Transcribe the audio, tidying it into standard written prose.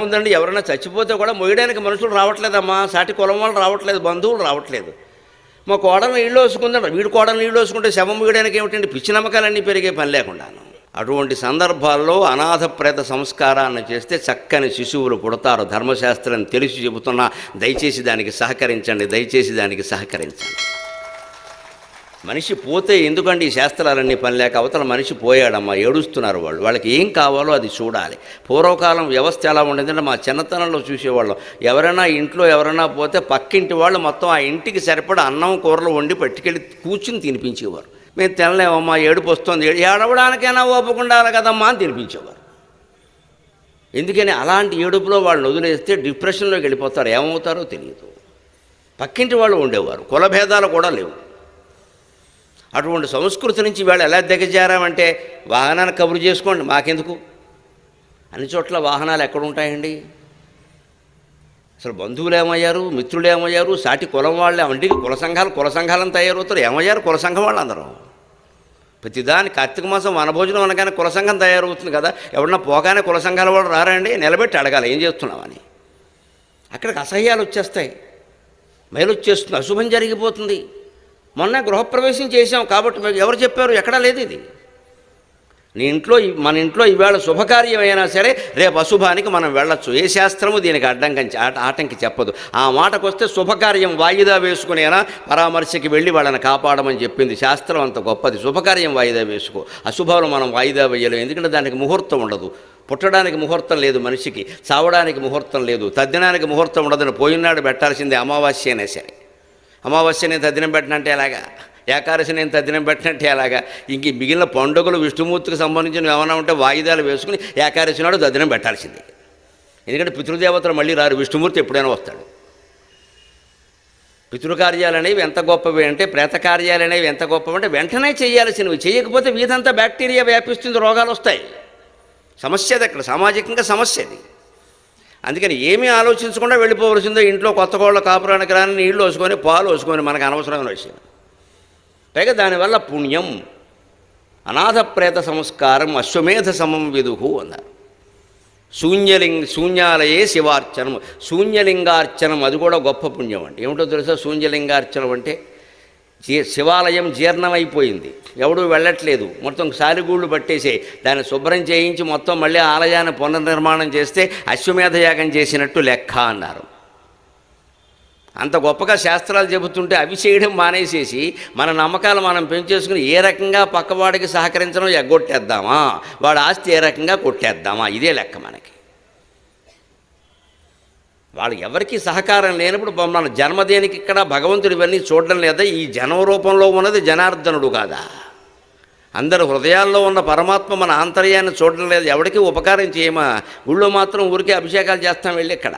ఉందండి, ఎవరైనా చచ్చిపోతే కూడా మొయ్యడానికి మనుషులు రావట్లేదమ్మా, సాటి కులం వాళ్ళు రావట్లేదు, బంధువులు రావట్లేదు. మా కోడలు నీళ్ళు వేసుకుందంట, వీడి కోడలు నీళ్ళు వేసుకుంటే శవం మొయ్యడానికి ఏమిటండి? పిచ్చి నమ్మకాలన్నీ పెరిగే పని లేకుండాను. అటువంటి సందర్భాల్లో అనాథ ప్రేత సంస్కారాన్ని చేస్తే చక్కని శిశువులు పుడతారు. ధర్మశాస్త్రం తెలిసి చెబుతున్నా, దయచేసి దానికి సహకరించండి, దయచేసి దానికి సహకరించండి. మనిషి పోతే ఎందుకండి ఈ శాస్త్రాలన్నీ పని లేక, అవతల మనిషి పోయాడమ్మా, ఏడుస్తున్నారు వాళ్ళు, వాళ్ళకి ఏం కావాలో అది చూడాలి. పూర్వకాలం వ్యవస్థ ఎలా ఉండేదంటే మా చిన్నతనంలో చూసేవాళ్ళం, ఎవరైనా ఇంట్లో ఎవరైనా పోతే పక్కింటి వాళ్ళు మొత్తం ఆ ఇంటికి సరిపడా అన్నం కూరలు వండి పట్టుకెళ్ళి కూర్చుని తినిపించేవారు. మేము తినలేమమ్మా, ఏడుపు వస్తుంది, ఏడవడానికైనా ఓపుకుండాలి కదమ్మా అని తినిపించేవారు. ఎందుకని అలాంటి ఏడుపులో వాళ్ళని వదిలేస్తే డిప్రెషన్లోకి వెళ్ళిపోతారు, ఏమవుతారో తెలియదు. పక్కింటి వాళ్ళు ఉండేవారు, కులభేదాలు కూడా లేవు. అటువంటి సంస్కృతి నుంచి వాళ్ళు ఎలా దిగజారామంటే, వాహనాన్ని కబురు చేసుకోండి మాకెందుకు, అన్ని చోట్ల వాహనాలు ఎక్కడుంటాయండి? అసలు బంధువులు ఏమయ్యారు, మిత్రులు ఏమయ్యారు, సాటి కులం వాళ్ళు వంటికి కుల సంఘాలను తయారవుతారు. ఏమయ్యారు కుల సంఘం వాళ్ళు అందరూ? ప్రతిదాని కార్తీక మాసం వనభోజనం అనగానే కుల సంఘం తయారవుతుంది కదా, ఎవరన్నా పోగానే కుల సంఘాల వాళ్ళు రారండి, నిలబెట్టి అడగాలి ఏం చేస్తున్నామని. అక్కడికి అసహ్యాలు వచ్చేస్తాయి, మైలు వచ్చేస్తుంది, అశుభం జరిగిపోతుంది. మొన్న గృహప్రవేశం చేశాం కాబట్టి ఎవరు చెప్పారు? ఎక్కడా లేదు ఇది. మన ఇంట్లో ఈవేళ శుభకార్యం అయినా సరే రేపు అశుభానికి మనం వెళ్ళొచ్చు. ఏ శాస్త్రము దీనికి ఆటంకి చెప్పదు. ఆ మాటకు వస్తే శుభకార్యం వాయిదా వేసుకునేనా పరామర్శకి వెళ్ళి వాళ్ళని కాపాడమని చెప్పింది శాస్త్రం, అంత గొప్పది. శుభకార్యం వాయిదా వేసుకో, అశుభాలు మనం వాయిదా వేయలేం. ఎందుకంటే దానికి ముహూర్తం ఉండదు. పుట్టడానికి ముహూర్తం లేదు మనిషికి, చావడానికి ముహూర్తం లేదు, తద్దినానికి ముహూర్తం ఉండదని పోయినాడు పెట్టాల్సిందే, అమావాస్య అయినా సరే. అమావాస్య నేను తద్దినం పెట్టినంటే ఎలాగా, ఏకాదశి నేను తద్దినం పెట్టినట్టే ఎలాగా, ఇంక మిగిలిన పండుగలు విష్ణుమూర్తికి సంబంధించిన ఏమైనా ఉంటే వాయిదాలు వేసుకుని ఏకాదశి నాడు తద్దినం పెట్టాల్సిందే. ఎందుకంటే పితృదేవతలు మళ్ళీ రారు, విష్ణుమూర్తి ఎప్పుడైనా వస్తాడు. పితృకార్యాలు అనేవి ఎంత గొప్పవి అంటే, ప్రేత కార్యాలు అనేవి ఎంత గొప్పవి అంటే వెంటనే చేయాల్సినవి. చేయకపోతే వీధంతా బ్యాక్టీరియా వ్యాపిస్తుంది, రోగాలు వస్తాయి. సమస్య అది, అక్కడ సామాజికంగా సమస్య అది. అందుకని ఏమీ ఆలోచించకుండా వెళ్ళిపోవలసిందో. ఇంట్లో కొత్త కోళ్ళ కాపురానికి రాని నీళ్లు వేసుకొని పాలు వేసుకొని మనకు అనవసరమైన విషయం. పైగా దానివల్ల పుణ్యం. అనాథ ప్రేత సంస్కారం అశ్వమేధ సమం విదుహు అన్నారు. శూన్యాలయే శివార్చనం, శూన్యలింగార్చనం, అది కూడా గొప్ప పుణ్యం అండి. ఏమిటో తెలుసా శూన్యలింగార్చనం అంటే? శివాలయం జీర్ణమైపోయింది, ఎవడూ వెళ్ళట్లేదు, మొత్తం సారిగూళ్ళు పట్టేసే దాన్ని శుభ్రం చేయించి మొత్తం మళ్ళీ ఆలయాన్ని పునర్నిర్మాణం చేస్తే అశ్వమేధ యాగం చేసినట్టు లెక్క అన్నారు. అంత గొప్పగా శాస్త్రాలు చెబుతుంటే అవి చేయడం మానేసేసి మన నమ్మకాలు మనం పెంచేసుకుని ఏ రకంగా పక్కవాడికి సహకరించడం ఎగ్గొట్టేద్దామా, వాడి ఆస్తి ఏ రకంగా కొట్టేద్దామా, ఇదే లెక్క మనకి. వాళ్ళు ఎవరికి సహకారం లేనప్పుడు మన జన్మదేనికి ఇక్కడ భగవంతుడు ఇవన్నీ చూడడం లేదా? ఈ జనం రూపంలో ఉన్నది జనార్దనుడు కాదా? అందరు హృదయాల్లో ఉన్న పరమాత్మ మన ఆంతర్యాన్ని చూడడం లేదు. ఎవరికి ఉపకారం చేయమా, గుళ్ళో మాత్రం ఊరికే అభిషేకాలు చేస్తాం వెళ్ళి ఇక్కడ.